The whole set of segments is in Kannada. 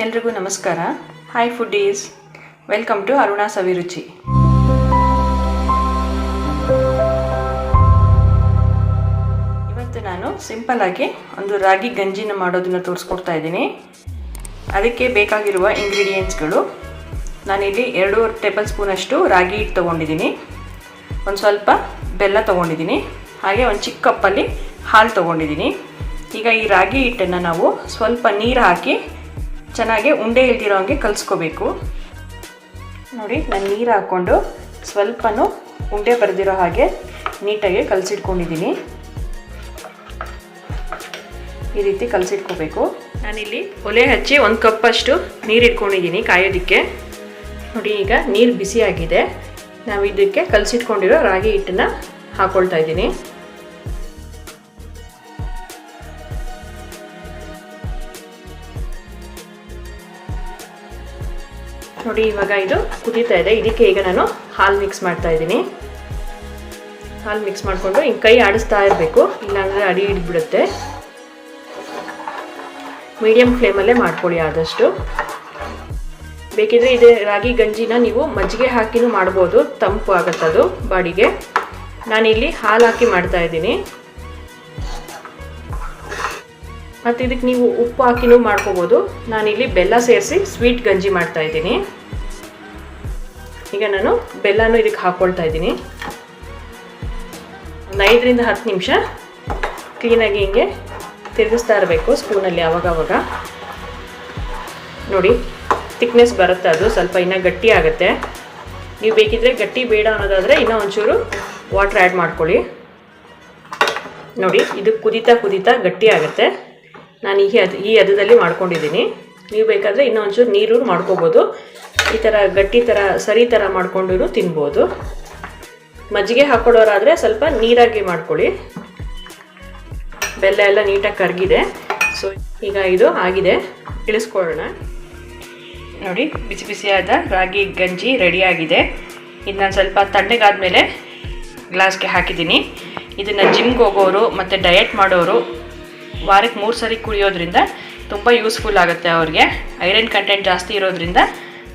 ಎಲ್ರಿಗೂ ನಮಸ್ಕಾರ. Hi foodies, welcome to Aruna Saviruchi. ಇವತ್ತು ನಾನು ಸಿಂಪಲ್ ಆಗಿ ಒಂದು ರಾಗಿ ಗಂಜಿನ ಮಾಡೋದನ್ನು ತೋರಿಸ್ಕೊಡ್ತಾ ಇದ್ದೀನಿ. ಅದಕ್ಕೆ ಬೇಕಾಗಿರುವ ಇಂಗ್ರೀಡಿಯೆಂಟ್ಸ್ಗಳು, ನಾನಿಲ್ಲಿ 2.5 ಟೇಬಲ್ ಸ್ಪೂನ್ ಅಷ್ಟು ರಾಗಿ ಹಿಟ್ಟು ತೊಗೊಂಡಿದ್ದೀನಿ, ಒಂದು ಸ್ವಲ್ಪ ಬೆಲ್ಲ ತೊಗೊಂಡಿದ್ದೀನಿ, ಹಾಗೆ ಒಂದು ಚಿಕ್ಕ ಕಪ್ಪಲ್ಲಿ ಹಾಲು ತೊಗೊಂಡಿದ್ದೀನಿ. ಈಗ ಈ ರಾಗಿ ಹಿಟ್ಟನ್ನು ನಾವು ಸ್ವಲ್ಪ ನೀರು ಹಾಕಿ ಚೆನ್ನಾಗಿ ಉಂಡೆ ಇಲ್ದಿರೋ ಹಾಗೆ ಕಲಿಸ್ಕೋಬೇಕು. ನೋಡಿ, ನಾನು ನೀರು ಹಾಕ್ಕೊಂಡು ಸ್ವಲ್ಪನೂ ಉಂಡೆ ಬರೆದಿರೋ ಹಾಗೆ ನೀಟಾಗಿ ಕಲಸಿಟ್ಕೊಂಡಿದ್ದೀನಿ. ಈ ರೀತಿ ಕಲಸಿಟ್ಕೋಬೇಕು. ನಾನಿಲ್ಲಿ ಒಲೆ ಹಚ್ಚಿ 1 ಕಪ್ಪಷ್ಟು ನೀರು ಇಟ್ಕೊಂಡಿದ್ದೀನಿ ಕಾಯೋದಕ್ಕೆ. ನೋಡಿ, ಈಗ ನೀರು ಬಿಸಿಯಾಗಿದೆ. ನಾವು ಇದಕ್ಕೆ ಕಲಸಿಟ್ಕೊಂಡಿರೋ ರಾಗಿ ಹಿಟ್ಟನ್ನು ಹಾಕ್ಕೊಳ್ತಾ ಇದ್ದೀನಿ. ನೋಡಿ, ಇವಾಗ ಇದು ಕುದೀತಾ ಇದೆ. ಇದಕ್ಕೆ ಈಗ ನಾನು ಹಾಲು ಮಿಕ್ಸ್ ಮಾಡ್ತಾ ಇದ್ದೀನಿ. ಹಾಲು ಮಿಕ್ಸ್ ಮಾಡಿಕೊಂಡು ಹಿಂಗೆ ಕೈ ಆಡಿಸ್ತಾ ಇರಬೇಕು, ಇಲ್ಲಾಂದರೆ ಅಡಿ ಹಿಡಿದ್ಬಿಡುತ್ತೆ. ಮೀಡಿಯಮ್ ಫ್ಲೇಮಲ್ಲೇ ಮಾಡ್ಕೊಳ್ಳಿ ಆದಷ್ಟು. ಬೇಕಿದ್ರೆ ಇದೇ ರಾಗಿ ಗಂಜಿನ ನೀವು ಮಜ್ಜಿಗೆ ಹಾಕಿನೂ ಮಾಡ್ಬೋದು, ತಂಪು ಆಗುತ್ತದು ಬಾಡಿಗೆ. ನಾನಿಲ್ಲಿ ಹಾಲು ಹಾಕಿ ಮಾಡ್ತಾ ಇದ್ದೀನಿ. ಮತ್ತು ಇದಕ್ಕೆ ನೀವು ಉಪ್ಪು ಹಾಕಿನೂ ಮಾಡ್ಕೋಬೋದು. ನಾನಿಲ್ಲಿ ಬೆಲ್ಲ ಸೇರಿಸಿ ಸ್ವೀಟ್ ಗಂಜಿ ಮಾಡ್ತಾ ಇದ್ದೀನಿ. ಈಗ ನಾನು ಬೆಲ್ಲನೂ ಇದಕ್ಕೆ ಹಾಕ್ಕೊಳ್ತಾ ಇದ್ದೀನಿ. ಒಂದು 5 ರಿಂದ 10 ನಿಮಿಷ ಕ್ಲೀನಾಗಿ ಹಿಂಗೆ ತಿರುಗಿಸ್ತಾ ಇರಬೇಕು ಸ್ಪೂನಲ್ಲಿ ಆವಾಗವಾಗ. ನೋಡಿ, ಥಿಕ್ನೆಸ್ ಬರುತ್ತೆ, ಅದು ಸ್ವಲ್ಪ ಇನ್ನೂ ಗಟ್ಟಿ ಆಗುತ್ತೆ. ನೀವು ಬೇಕಿದ್ರೆ ಗಟ್ಟಿ ಬೇಡ ಅನ್ನೋದಾದರೆ ಇನ್ನೂ ಒಂಚೂರು ವಾಟ್ರ್ ಆ್ಯಡ್ ಮಾಡ್ಕೊಳ್ಳಿ. ನೋಡಿ, ಇದು ಕುದೀತಾ ಗಟ್ಟಿ ಆಗುತ್ತೆ. ನಾನು ಈ ಹದದಲ್ಲಿ ಮಾಡ್ಕೊಂಡಿದ್ದೀನಿ. ನೀವು ಬೇಕಾದರೆ ಇನ್ನೂ ಒಂಚೂರು ನೀರು ಮಾಡ್ಕೋಬೋದು. ಈ ಥರ ಗಟ್ಟಿ ಥರ ಸರಿ ಥರ ಮಾಡ್ಕೊಂಡು ತಿನ್ಬೋದು. ಮಜ್ಜಿಗೆ ಹಾಕ್ಕೊಡೋರಾದರೆ ಸ್ವಲ್ಪ ನೀರಾಗಿ ಮಾಡ್ಕೊಳ್ಳಿ. ಬೆಲ್ಲ ಎಲ್ಲ ನೀಟಾಗಿ ಕರಗಿದೆ. ಸೊ ಈಗ ಇದು ಆಗಿದೆ, ಇಳಿಸ್ಕೊಳ್ಳೋಣ. ನೋಡಿ, ಬಿಸಿ ಬಿಸಿಯಾದ ರಾಗಿ ಗಂಜಿ ರೆಡಿಯಾಗಿದೆ. ಇದು ನಾನು ಸ್ವಲ್ಪ ತಣ್ಣಗಾದ್ಮೇಲೆ ಗ್ಲಾಸ್ಗೆ ಹಾಕಿದ್ದೀನಿ. ಇದನ್ನು ಜಿಮ್ಗೆ ಹೋಗೋರು ಮತ್ತು ಡಯಟ್ ಮಾಡೋರು ವಾರಕ್ಕೆ 3 ಸರಿ ಕುಡಿಯೋದ್ರಿಂದ ತುಂಬ ಯೂಸ್ಫುಲ್ ಆಗುತ್ತೆ. ಅವ್ರಿಗೆ ಐರನ್ ಕಂಟೆಂಟ್ ಜಾಸ್ತಿ ಇರೋದ್ರಿಂದ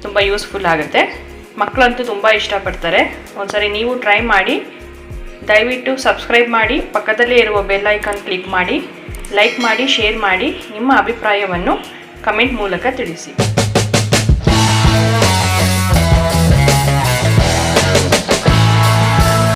ತುಂಬ ಯೂಸ್ಫುಲ್ ಆಗುತ್ತೆ. ಮಕ್ಕಳಂತೂ ತುಂಬ ಇಷ್ಟಪಡ್ತಾರೆ. ಒಂದ್ಸರಿ ನೀವು ಟ್ರೈ ಮಾಡಿ. ದಯವಿಟ್ಟು ಸಬ್ಸ್ಕ್ರೈಬ್ ಮಾಡಿ, ಪಕ್ಕದಲ್ಲೇ ಇರುವ ಬೆಲ್ ಐಕಾನ್ ಕ್ಲಿಕ್ ಮಾಡಿ, ಲೈಕ್ ಮಾಡಿ, ಶೇರ್ ಮಾಡಿ. ನಿಮ್ಮ ಅಭಿಪ್ರಾಯವನ್ನು ಕಮೆಂಟ್ ಮೂಲಕ ತಿಳಿಸಿ.